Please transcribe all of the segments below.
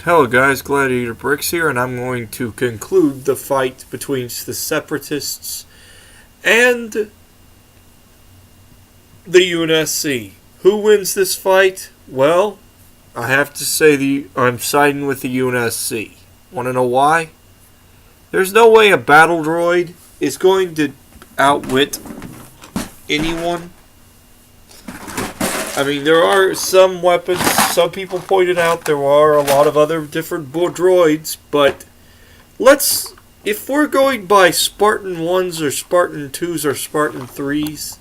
Hello guys, Gladiator Bricks here, and I'm going to conclude the fight between the Separatists and the UNSC. Who wins this fight? Well, I have to say I'm siding with the UNSC. Want to know why? There's no way a battle droid is going to outwit anyone. I mean, there are some weapons. Some people pointed out there are a lot of other different droids, but if we're going by Spartan 1s or Spartan 2s or Spartan 3s,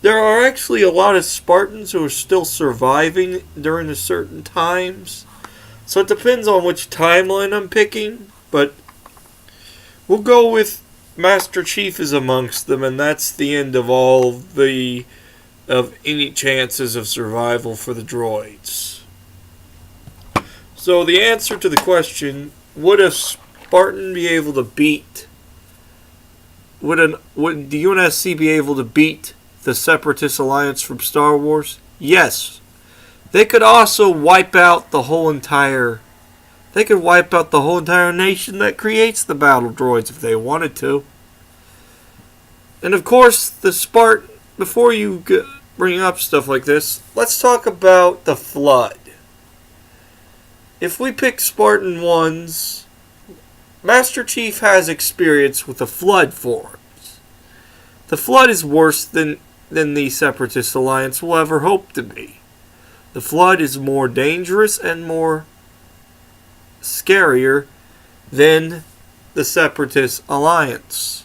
there are actually a lot of Spartans who are still surviving during the certain times. So it depends on which timeline I'm picking, but we'll go with Master Chief is amongst them, and that's the end of any chances of survival for the droids. So the answer to the question, would a Spartan be able to beat, would the UNSC be able to beat the Separatist Alliance from Star Wars? Yes. They could also wipe out the whole entire nation that creates the battle droids if they wanted to. And of course, before you bring up stuff like this, let's talk about the Flood. If we pick Spartan 1s, Master Chief has experience with the Flood forms. The Flood is worse than the Separatist Alliance will ever hope to be. The Flood is more dangerous and more scarier than the Separatist Alliance.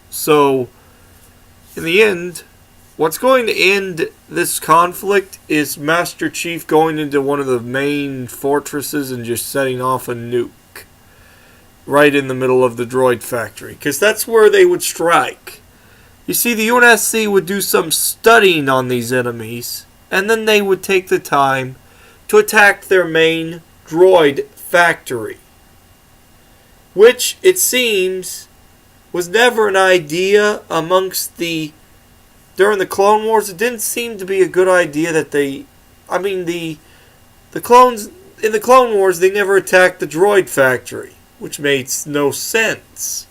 So, in the end, what's going to end this conflict is Master Chief going into one of the main fortresses and just setting off a nuke right in the middle of the droid factory, because that's where they would strike. You see, the UNSC would do some studying on these enemies, and then they would take the time to attack their main droid factory, which, it seems, was never an idea during the Clone Wars. It didn't seem to be a good idea that the clones, in the Clone Wars, they never attacked the droid factory, which made no sense.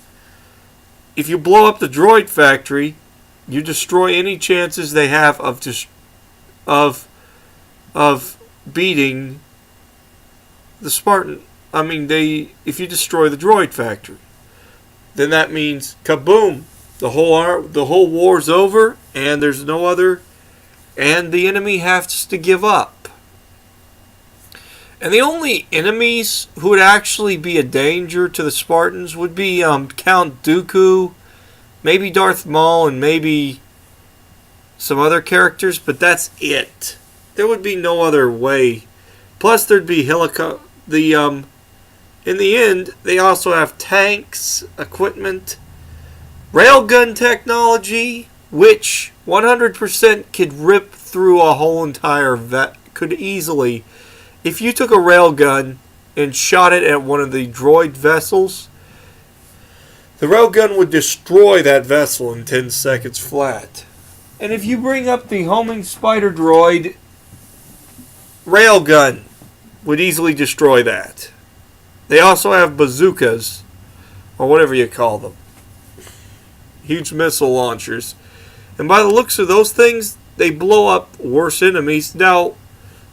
If you blow up the droid factory, you destroy any chances they have of beating the Spartan. If you destroy the droid factory, then that means kaboom! The whole war's over, and there's no other, and the enemy has to give up. And the only enemies who would actually be a danger to the Spartans would be Count Dooku, maybe Darth Maul, and maybe some other characters, but that's it. There would be no other way. Plus, there'd be in the end, they also have tanks, equipment, railgun technology, which 100% could rip through a whole entire could easily. If you took a railgun and shot it at one of the droid vessels, the railgun would destroy that vessel in 10 seconds flat. And if you bring up the homing spider droid, railgun would easily destroy that. They also have bazookas, or whatever you call them. Huge missile launchers. And by the looks of those things, they blow up worse enemies. Now,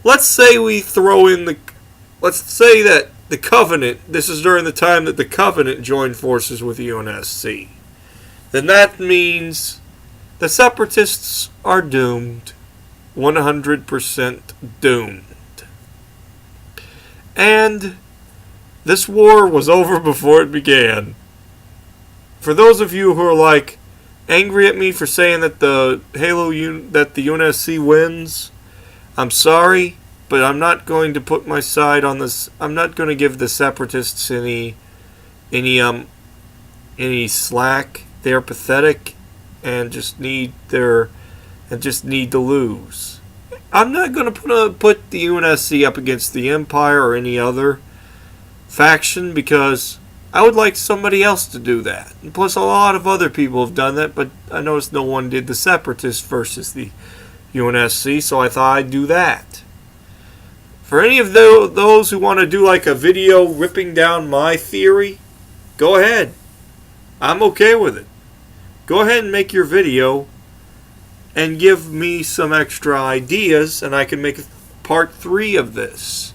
let's say that the Covenant, this is during the time that the Covenant joined forces with the UNSC. Then that means the Separatists are doomed. 100% doomed. And this war was over before it began. For those of you who are angry at me for saying that the UNSC wins, I'm sorry, but I'm not going to put my side on this. I'm not going to give the Separatists any slack. They're pathetic and just need to lose. I'm not going to put the UNSC up against the Empire or any other faction, because I would like somebody else to do that. And plus, a lot of other people have done that, but I noticed no one did the Separatists versus the UNSC, so I thought I'd do that. For any of those who want to do like a video ripping down my theory, go ahead. I'm okay with it. Go ahead and make your video and give me some extra ideas, and I can make part 3 of this.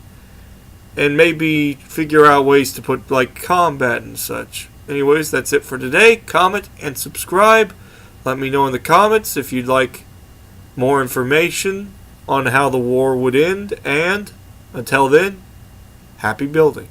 And maybe figure out ways to put like combat and such. Anyways, that's it for today. Comment and subscribe. Let me know in the comments if you'd like more information on how the war would end. And until then, happy building.